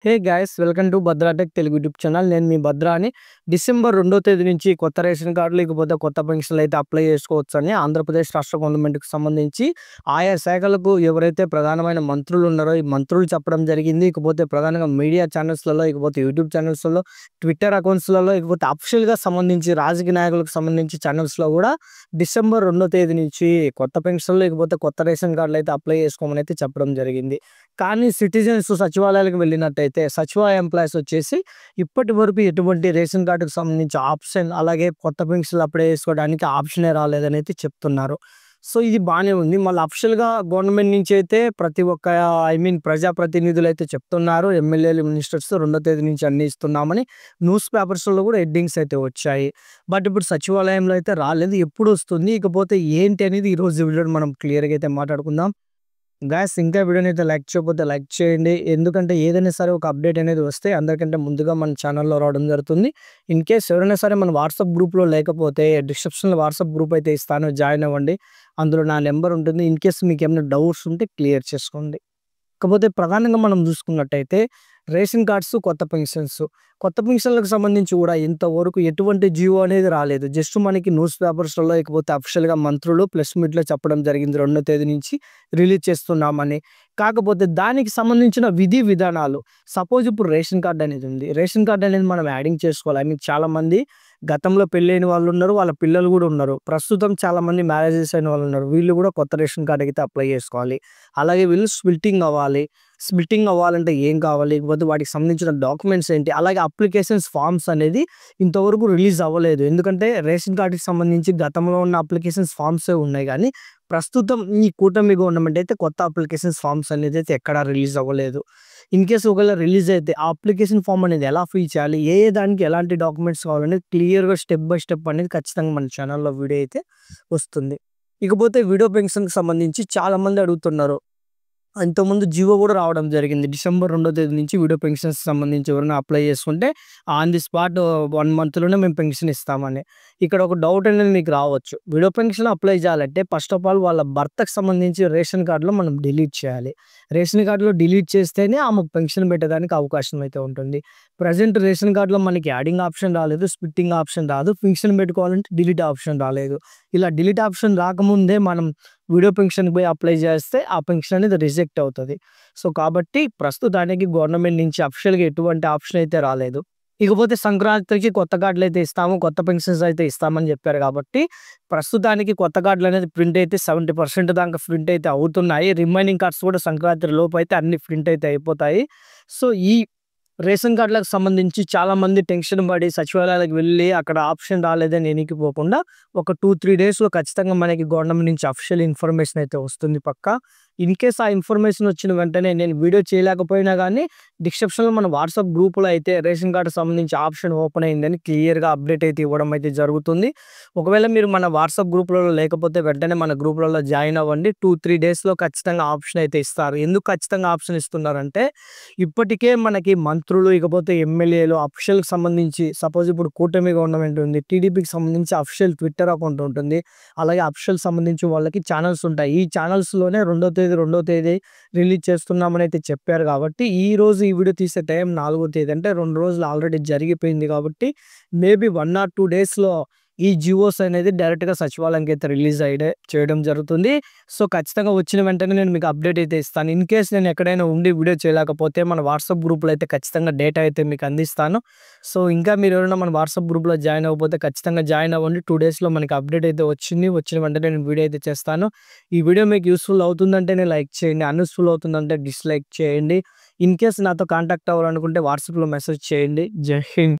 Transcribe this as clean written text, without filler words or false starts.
Hey guys welcome to Bhadra tech Telugu YouTube channel. నేను మీ భద్రా అని. December 2వ తేదీ నుంచి కొత్త రేషన్ కార్డు లేకపోతే కొత్త పెన్షన్లు అయితే అప్లై చేసుకోవచ్చని ఆంధ్రప్రదేశ్ రాష్ట్ర గవర్నమెంట్కి సంబంధించి ఆయా శాఖలకు ఎవరైతే ప్రధానమైన మంత్రులు ఉన్నారో ఈ మంత్రులు చెప్పడం జరిగింది. ఇకపోతే ప్రధానంగా మీడియా ఛానల్స్లలో, ఇకపోతే యూట్యూబ్ ఛానల్స్లలో, ట్విట్టర్ అకౌంట్స్లలో, ఇకపోతే అఫీషియల్గా సంబంధించి రాజకీయ నాయకులకు సంబంధించి ఛానల్స్లో కూడా డిసెంబర్ 2వ తేదీ నుంచి కొత్త పెన్షన్లు లేకపోతే కొత్త రేషన్ కార్డులు అయితే అప్లై చేసుకోమని అయితే చెప్పడం జరిగింది. కానీ సిటిజన్స్ సచివాలయాలకు వెళ్ళినట్టయితే సచివాలయ ఎంప్లాయీస్ వచ్చేసి ఇప్పటి వరకు ఎటువంటి రేషన్ కార్డుకు సంబంధించి ఆప్షన్, అలాగే కొత్త పెన్షన్లు అప్లై చేసుకోవడానికి ఆప్షనే రాలేదని అయితే చెప్తున్నారు. సో ఇది బాగానే ఉంది. మళ్ళీ అఫీషియల్గా గవర్నమెంట్ నుంచి అయితే ప్రతి ఒక్క ప్రజాప్రతినిధులు అయితే చెప్తున్నారు, ఎమ్మెల్యేలు, మినిస్టర్స్ 2వ తేదీ నుంచి అన్ని ఇస్తున్నామని న్యూస్ పేపర్స్లో కూడా హెడ్డింగ్స్ అయితే వచ్చాయి. బట్ ఇప్పుడు సచివాలయంలో అయితే రాలేదు. ఎప్పుడు వస్తుంది, ఇకపోతే ఏంటి అనేది ఈరోజు వీడియోని మనం క్లియర్గా అయితే మాట్లాడుకుందాం. గాయ్స్, ఇంకా వీడియోని అయితే లైక్ చేయకపోతే లైక్ చేయండి. ఎందుకంటే ఏదైనా సరే ఒక అప్డేట్ అనేది వస్తే అందరికంటే ముందుగా మన ఛానల్లో రావడం జరుగుతుంది. ఇన్ కేస్ ఎవరైనా సరే మన వాట్సాప్ గ్రూప్లో లేకపోతే డిస్క్రిప్షన్లో వాట్సాప్ గ్రూప్ అయితే ఇస్తాను, జాయిన్ అవ్వండి. అందులో నా నెంబర్ ఉంటుంది. ఇన్ కేస్ మీకు ఏమైనా డౌట్స్ ఉంటే క్లియర్ చేసుకోండి. కాకపోతే ప్రధానంగా మనం చూసుకున్నట్టయితే రేషన్ కార్డ్స్, కొత్త పెన్షన్లకు సంబంధించి కూడా ఇంతవరకు ఎటువంటి జియో అనేది రాలేదు. జస్ట్ మనకి న్యూస్ పేపర్స్లో లేకపోతే అఫీషియల్గా మంత్రులు ప్రెస్ మీట్లో చెప్పడం జరిగింది 2వ తేదీ నుంచి రిలీజ్ చేస్తున్నామని. కాకపోతే దానికి సంబంధించిన విధి విధానాలు, సపోజ్ ఇప్పుడు రేషన్ కార్డ్ అనేది ఉంది. రేషన్ కార్డ్ అనేది మనం యాడింగ్ చేసుకోవాలి. ఐ మీన్ చాలామంది గతంలో పెళ్ళైన వాళ్ళు ఉన్నారు, వాళ్ళ పిల్లలు కూడా ఉన్నారు. ప్రస్తుతం చాలామంది మ్యారేజెస్ అయిన వాళ్ళు ఉన్నారు. వీళ్ళు కూడా కొత్త రేషన్ కార్డ్ అయితే అప్లై చేసుకోవాలి. అలాగే వీళ్ళు స్ప్లిట్టింగ్ అవ్వాలంటే ఏం కావాలి, లేకపోతే వాటికి సంబంధించిన డాక్యుమెంట్స్ ఏంటి, అలాగే అప్లికేషన్స్ ఫామ్స్ అనేది ఇంతవరకు రిలీజ్ అవ్వలేదు. ఎందుకంటే రేషన్ కార్డుకి సంబంధించి గతంలో ఉన్న అప్లికేషన్స్ ఫామ్సే ఉన్నాయి, కానీ ప్రస్తుతం ఈ కూటమి గవర్నమెంట్ అయితే కొత్త అప్లికేషన్స్ ఫామ్స్ అనేది అయితే ఎక్కడా రిలీజ్ అవ్వలేదు. ఇన్ కేసు ఒకవేళ రిలీజ్ అయితే ఆ అప్లికేషన్ ఫామ్ అనేది ఎలా ఫిల్ చేయాలి, ఏ దానికి ఎలాంటి డాక్యుమెంట్స్ కావాలనేది క్లియర్గా స్టెప్ బై స్టెప్ అనేది ఖచ్చితంగా మన ఛానల్లో వీడియో అయితే వస్తుంది. ఇకపోతే వీడియో పెన్షన్కి సంబంధించి చాలామంది అడుగుతున్నారు. ఇంతకుముందు జియో కూడా రావడం జరిగింది. డిసెంబర్ 2వ తేదీ నుంచి వీడియో పెన్షన్స్ సంబంధించి ఎవరైనా అప్లై చేసుకుంటే ఆన్ ది స్పాట్ 1 మంత్లోనే మేము పెన్షన్ ఇస్తామని. ఇక్కడ ఒక డౌట్ అనేది మీకు రావచ్చు. వీడియో పెన్షన్ అప్లై చేయాలంటే ఫస్ట్ ఆఫ్ ఆల్ వాళ్ళ భర్తకు సంబంధించి రేషన్ కార్డులో మనం డిలీట్ చేయాలి. రేషన్ కార్డులో డిలీట్ చేస్తేనే ఆమెకు పెన్షన్ పెట్టడానికి అవకాశం అయితే ఉంటుంది. ప్రజెంట్ రేషన్ కార్డులో మనకి యాడింగ్ ఆప్షన్ రాలేదు, స్ప్లిట్టింగ్ ఆప్షన్ రాదు, పెన్షన్ పెట్టుకోవాలంటే డిలీట్ ఆప్షన్ రాలేదు. ఇలా డిలీట్ ఆప్షన్ రాకముందే మనం వీడియో పెన్షన్కి పోయి అప్లై చేస్తే ఆ పెన్షన్ అనేది రిజెక్ట్ అవుతుంది. సో కాబట్టి ప్రస్తుతానికి గవర్నమెంట్ నుంచి అఫీషియల్గా ఎటువంటి ఆప్షన్ అయితే రాలేదు. ఇకపోతే సంక్రాంతికి కొత్త కార్డులు అయితే ఇస్తాము, కొత్త పెన్షన్స్ అయితే ఇస్తామని చెప్పారు. కాబట్టి ప్రస్తుతానికి కొత్త కార్డులు అనేది ప్రింట్ అయితే 70% దాకా ప్రింట్ అయితే అవుతున్నాయి. రిమైనింగ్ కార్డ్స్ కూడా సంక్రాంతి లోపు అయితే అన్ని ప్రింట్ అయితే అయిపోతాయి. సో ఈ రేషన్ కార్డులకు సంబంధించి చాలామంది టెన్షన్ పడి సచివాలయాలకు వెళ్ళి అక్కడ ఆప్షన్ రాలేదని ఎనికిపోకుండా ఒక 2-3 డేస్లో ఖచ్చితంగా మనకి గవర్నమెంట్ నుంచి అఫీషియల్ ఇన్ఫర్మేషన్ అయితే వస్తుంది పక్కా. ఇన్ కేస్ ఆ ఇన్ఫర్మేషన్ వచ్చిన వెంటనే నేను వీడియో చేయలేకపోయినా కానీ డిస్క్రిప్షన్లో మన వాట్సాప్ గ్రూప్లో అయితే రేషన్ కార్డు సంబంధించి ఆప్షన్ ఓపెన్ అయిందని క్లియర్గా అప్డేట్ అయితే ఇవ్వడం అయితే జరుగుతుంది. ఒకవేళ మీరు మన వాట్సాప్ గ్రూప్లలో లేకపోతే వెంటనే మన గ్రూప్లలో జాయిన్ అవ్వండి. 2-3 డేస్లో ఖచ్చితంగా ఆప్షన్ అయితే ఇస్తారు. ఎందుకు ఖచ్చితంగా ఆప్షన్ ఇస్తున్నారంటే ఇప్పటికే మనకి మంత్రులు, ఇకపోతే ఎమ్మెల్యేలు అఫీషియల్కి సంబంధించి సపోజ్ ఇప్పుడు కూటమి గవర్నమెంట్ ఉంది, టీడీపీకి సంబంధించి అఫీషియల్ ట్విట్టర్ అకౌంట్ ఉంటుంది, అలాగే అఫీషియల్ సంబంధించి వాళ్ళకి ఛానల్స్ ఉంటాయి. ఈ ఛానల్స్లోనే 2వ తేదీ రిలీజ్ చేస్తున్నామని అయితే చెప్పారు. కాబట్టి ఈ వీడియో తీసే టైం 4వ తేదీ, అంటే 2 రోజులు ఆల్రెడీ జరిగిపోయింది. కాబట్టి మేబీ 1 or 2 డేస్లో ఈ జియోస్ అనేది డైరెక్ట్గా సచివాలయానికి అయితే రిలీజ్ చేయడం జరుగుతుంది. సో ఖచ్చితంగా వచ్చిన వెంటనే నేను మీకు అప్డేట్ అయితే ఇస్తాను. ఇన్ కేస్ నేను ఎక్కడైనా ఉండి వీడియో చేయలేకపోతే మన వాట్సాప్ గ్రూప్లో అయితే ఖచ్చితంగా డేటా అయితే మీకు అందిస్తాను. సో ఇంకా మీరు ఎవరైనా మన వాట్సాప్ గ్రూప్లో జాయిన్ అవ్వకపోతే ఖచ్చితంగా జాయిన్ అవ్వండి. 2 డేస్లో మనకి అప్డేట్ అయితే వచ్చిన వెంటనే నేను వీడియో అయితే చేస్తాను. ఈ వీడియో మీకు యూస్ఫుల్ అవుతుందంటేనే లైక్ చేయండి, అన్యూస్ఫుల్ అవుతుందంటే డిస్లైక్ చేయండి. ఇన్ కేస్ నాతో కాంటాక్ట్ అవ్వాలనుకుంటే వాట్సాప్లో మెసేజ్ చేయండి. జై హింద్.